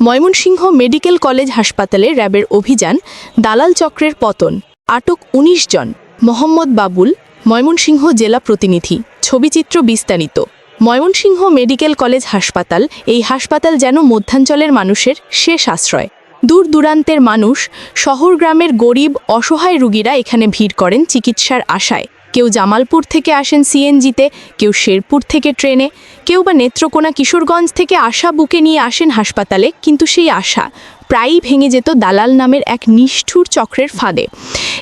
Mymensingh medical college হাসপাতালে র্যাবের অভিযান, দালাল চক্রের পতন, আটক ১৯ জন। মোহাম্মদ বাবুল, ময়মনসিংহ জেলা প্রতিনিধি। ছবিচিত্র বিস্তারিত। ময়মনসিংহ মেডিকেল কলেজ হাসপাতাল, এই হাসপাতাল যেন মধ্যাঞ্চলের মানুষের শেষ আশ্রয়। দূর দূরান্তের মানুষ, শহর গ্রামের গরিব অসহায় রোগীরা এখানে ভিড় করেন চিকিৎসার আশায়। কেউ জামালপুর থেকে আসেন সিএনজিতে, কেউ শেরপুর থেকে ট্রেনে, কেউ বা নেত্রকোনা কিশোরগঞ্জ থেকে আশা বুকে নিয়ে আসেন হাসপাতালে। কিন্তু সেই আশা প্রায়ই ভেঙে যেত দালাল নামের এক নিষ্ঠুর চক্রের ফাঁদে।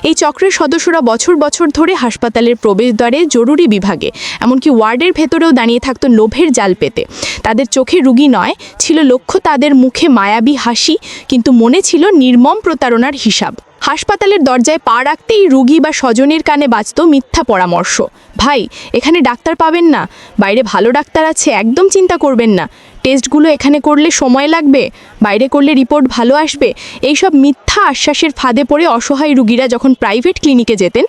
এই চক্রের সদস্যরা বছর বছর ধরে হাসপাতালের প্রবেশদ্বারে, জরুরি বিভাগে, এমনকি ওয়ার্ডের ভেতরেও দাঁড়িয়ে থাকত লোভের জাল পেতে। তাদের চোখে রুগী নয়, ছিল লক্ষ্য তাদের মুখে মায়াবী হাসি, কিন্তু মনে ছিল নির্মম প্রতারণার হিসাব। হাসপাতালের দরজায় পা রাখতেই রুগী বা স্বজনের কানে বাজত মিথ্যা পরামর্শ। ভাই, এখানে ডাক্তার পাবেন না, বাইরে ভালো ডাক্তার আছে, একদম চিন্তা করবেন না, টেস্টগুলো এখানে করলে সময় লাগবে, বাইরে করলে রিপোর্ট ভালো আসবে। এইসব মিথ্যা আশ্বাসের ফাঁদে পড়ে অসহায় রুগীরা যখন প্রাইভেট ক্লিনিকে যেতেন,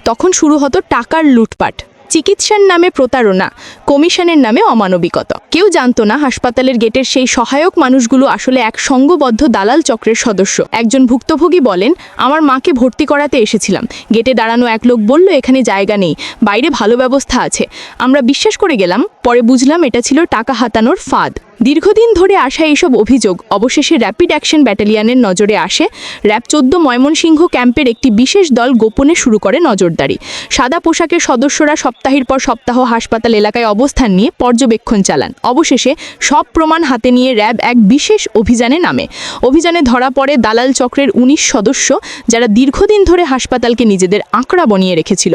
তখন শুরু হতো টাকার লুটপাট, চিকিৎসার নামে প্রতারণা, কমিশনের নামে অমানবিকতা। কেউ জানতো না হাসপাতালের গেটের সেই সহায়ক মানুষগুলো আসলে এক সংঘবদ্ধ দালাল চক্রের সদস্য। একজন ভুক্তভোগী বলেন, আমার মাকে ভর্তি করাতে এসেছিলাম, গেটে দাঁড়ানো এক লোক বলল এখানে জায়গা নেই, বাইরে ভালো ব্যবস্থা আছে। আমরা বিশ্বাস করে গেলাম, পরে বুঝলাম এটা ছিল টাকা হাতানোর ফাঁদ। দীর্ঘদিন ধরে আসা এইসব অভিযোগ অবশেষে র্যাপিড অ্যাকশন ব্যাটালিয়নের নজরে আসে। র্যাব ১৪ ময়মনসিংহ ক্যাম্পের একটি বিশেষ দল গোপনে শুরু করে নজরদারি। সাদা পোশাকের সদস্যরা সপ্তাহের পর সপ্তাহ হাসপাতাল এলাকায় অবস্থান নিয়ে পর্যবেক্ষণ চালান। অবশেষে সব প্রমাণ হাতে নিয়ে র্যাব এক বিশেষ অভিযানে নামে। অভিযানে ধরা পড়ে দালাল চক্রের ১৯ সদস্য, যারা দীর্ঘদিন ধরে হাসপাতালকে নিজেদের আঁকড়া বনিয়ে রেখেছিল।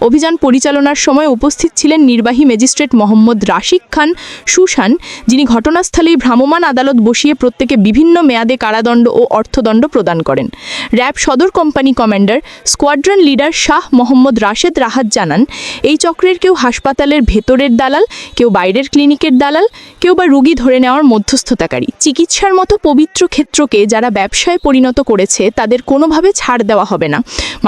অভিযান পরিচালনার সময় উপস্থিত ছিলেন নির্বাহী ম্যাজিস্ট্রেট মোহাম্মদ রাশিক খান সুশান, যিনি ঘটনাস্থলেই ভ্রাম্যমাণ আদালত বসিয়ে প্রত্যেকে বিভিন্ন মেয়াদে কারাদণ্ড ও অর্থদণ্ড প্রদান করেন। র্যাব সদর company commander, squadron leader Shah Mohammad Rashed Rahat জানান, এই চক্রের কেউ হাসপাতালের ভেতরের দালাল, কেউ বাইরের ক্লিনিকের দালাল, কেউ বা রোগী ধরে নেওয়ার মধ্যস্থতাকারী। চিকিৎসার মতো পবিত্র ক্ষেত্রকে যারা ব্যবসায় পরিণত করেছে, তাদের কোনোভাবে ছাড় দেওয়া হবে না।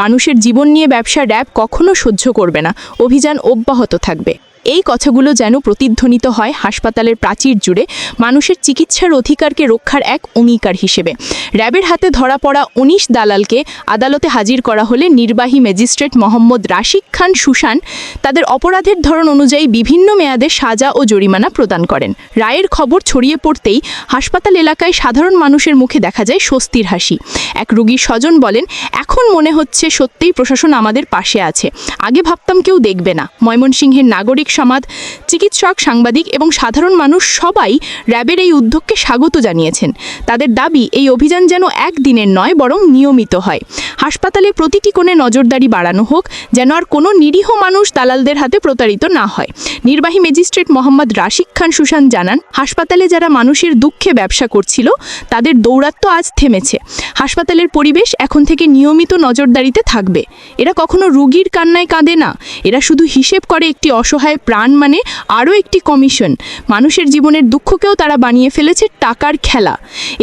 মানুষের জীবন নিয়ে ব্যবসা র্যাব কখনো সহ্য করবে না। অভিযান অব্যাহত থাকবে। এই কথাগুলো যেন প্রতিধ্বনিত হয় হাসপাতালের প্রাচীর জুড়ে, মানুষের চিকিৎসার অধিকারকে রক্ষার এক অঙ্গীকার হিসেবে। র্যাবের হাতে ধরা পড়া ১৯ দালালকে আদালতে হাজির করা হলে নির্বাহী ম্যাজিস্ট্রেট মোহাম্মদ রাশিক খান সুশান তাদের অপরাধের ধরন অনুযায়ী বিভিন্ন মেয়াদে সাজা ও জরিমানা প্রদান করেন। রায়ের খবর ছড়িয়ে পড়তেই হাসপাতাল এলাকায় সাধারণ মানুষের মুখে দেখা যায় স্বস্তির হাসি। এক রোগীর স্বজন বলেন, এখন মনে হচ্ছে সত্যিই প্রশাসন আমাদের পাশে আছে, আগে ভাবতাম কেউ দেখবে না। ময়মনসিংহের নাগরিক সমাজ, চিকিৎসক, সাংবাদিক এবং সাধারণ মানুষ সবাই র্যাবের এই উদ্যোগকে স্বাগত জানিয়েছেন। তাদের দাবি, এই অভিযান যেন একদিনের নয়, বরং নিয়মিত হয়। হাসপাতালে প্রতিটি কোণে নজরদারি বাড়ানো হোক, যেন আর কোনো নিরীহ মানুষ দালালদের হাতে প্রতারিত না হয়। নির্বাহী ম্যাজিস্ট্রেট মোহাম্মদ রাশিক খান সুশান জানান, হাসপাতালে যারা মানুষের দুঃখে ব্যবসা করছিল, তাদের দৌরাত্ম্য আজ থেমেছে। হাসপাতালের পরিবেশ এখন থেকে নিয়মিত নজরদারিতে থাকবে। এরা কখনো রোগীর কান্নায় কাঁদে না, এরা শুধু হিসেব করে একটি অসহায় প্রাণ মানে আরও একটি কমিশন। মানুষের জীবনের দুঃখকেও তারা বানিয়ে ফেলেছে টাকার খেলা।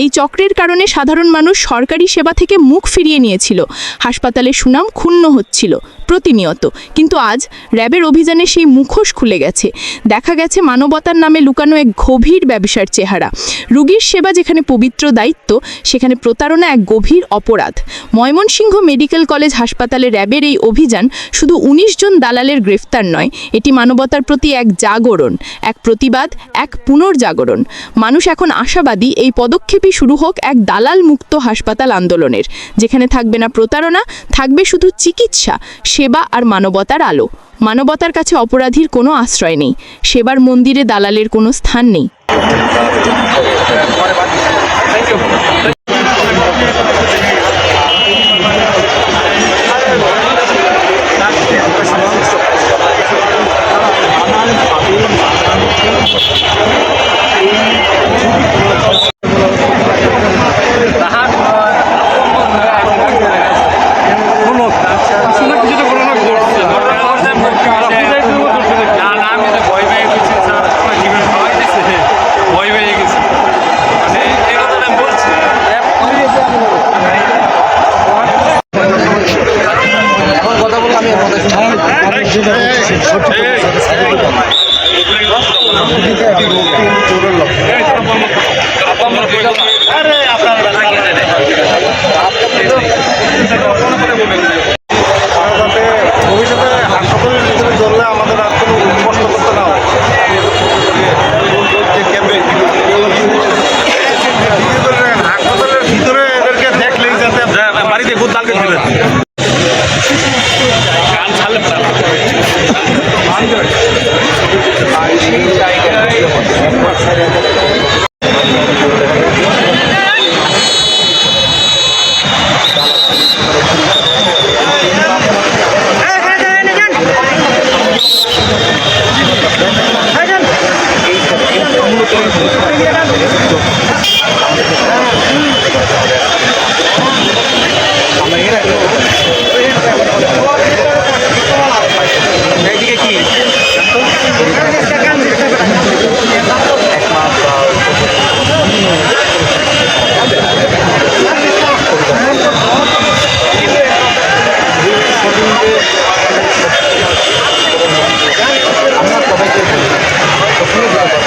এই চক্রের কারণে সাধারণ মানুষ সরকারি সেবা থেকে মুখ ফিরিয়ে নিয়েছিল। হাসপাতালের সুনাম ক্ষুণ্ণ হচ্ছিল প্রতিনিয়ত। কিন্তু আজ র্যাবের অভিযানে সেই মুখোশ খুলে গেছে। দেখা গেছে মানবতার নামে লুকানো এক গভীর ব্যবসার চেহারা। রোগীর সেবা যেখানে পবিত্র দায়িত্ব, সেখানে প্রতারণা এক গভীর অপরাধ। ময়মনসিংহ মেডিকেল কলেজ হাসপাতালে র্যাবের এই অভিযান শুধু ১৯ জন দালালের গ্রেফতার নয়, এটি মানবতার প্রতি এক জাগরণ, এক প্রতিবাদ, এক পুনর্জাগরণ। মানুষ এখন আশাবাদী, এই পদক্ষেপই শুরু হোক এক দালাল মুক্ত হাসপাতাল আন্দোলনের, যেখানে থাকবে না প্রতারণা, থাকবে শুধু চিকিৎসা, সেবা আর মানবতার আলো। মানবতার কাছে অপরাধীর কোনো আশ্রয় নেই, সেবার মন্দিরে দালালের কোনো স্থান নেই। সঙ্গে জড়িত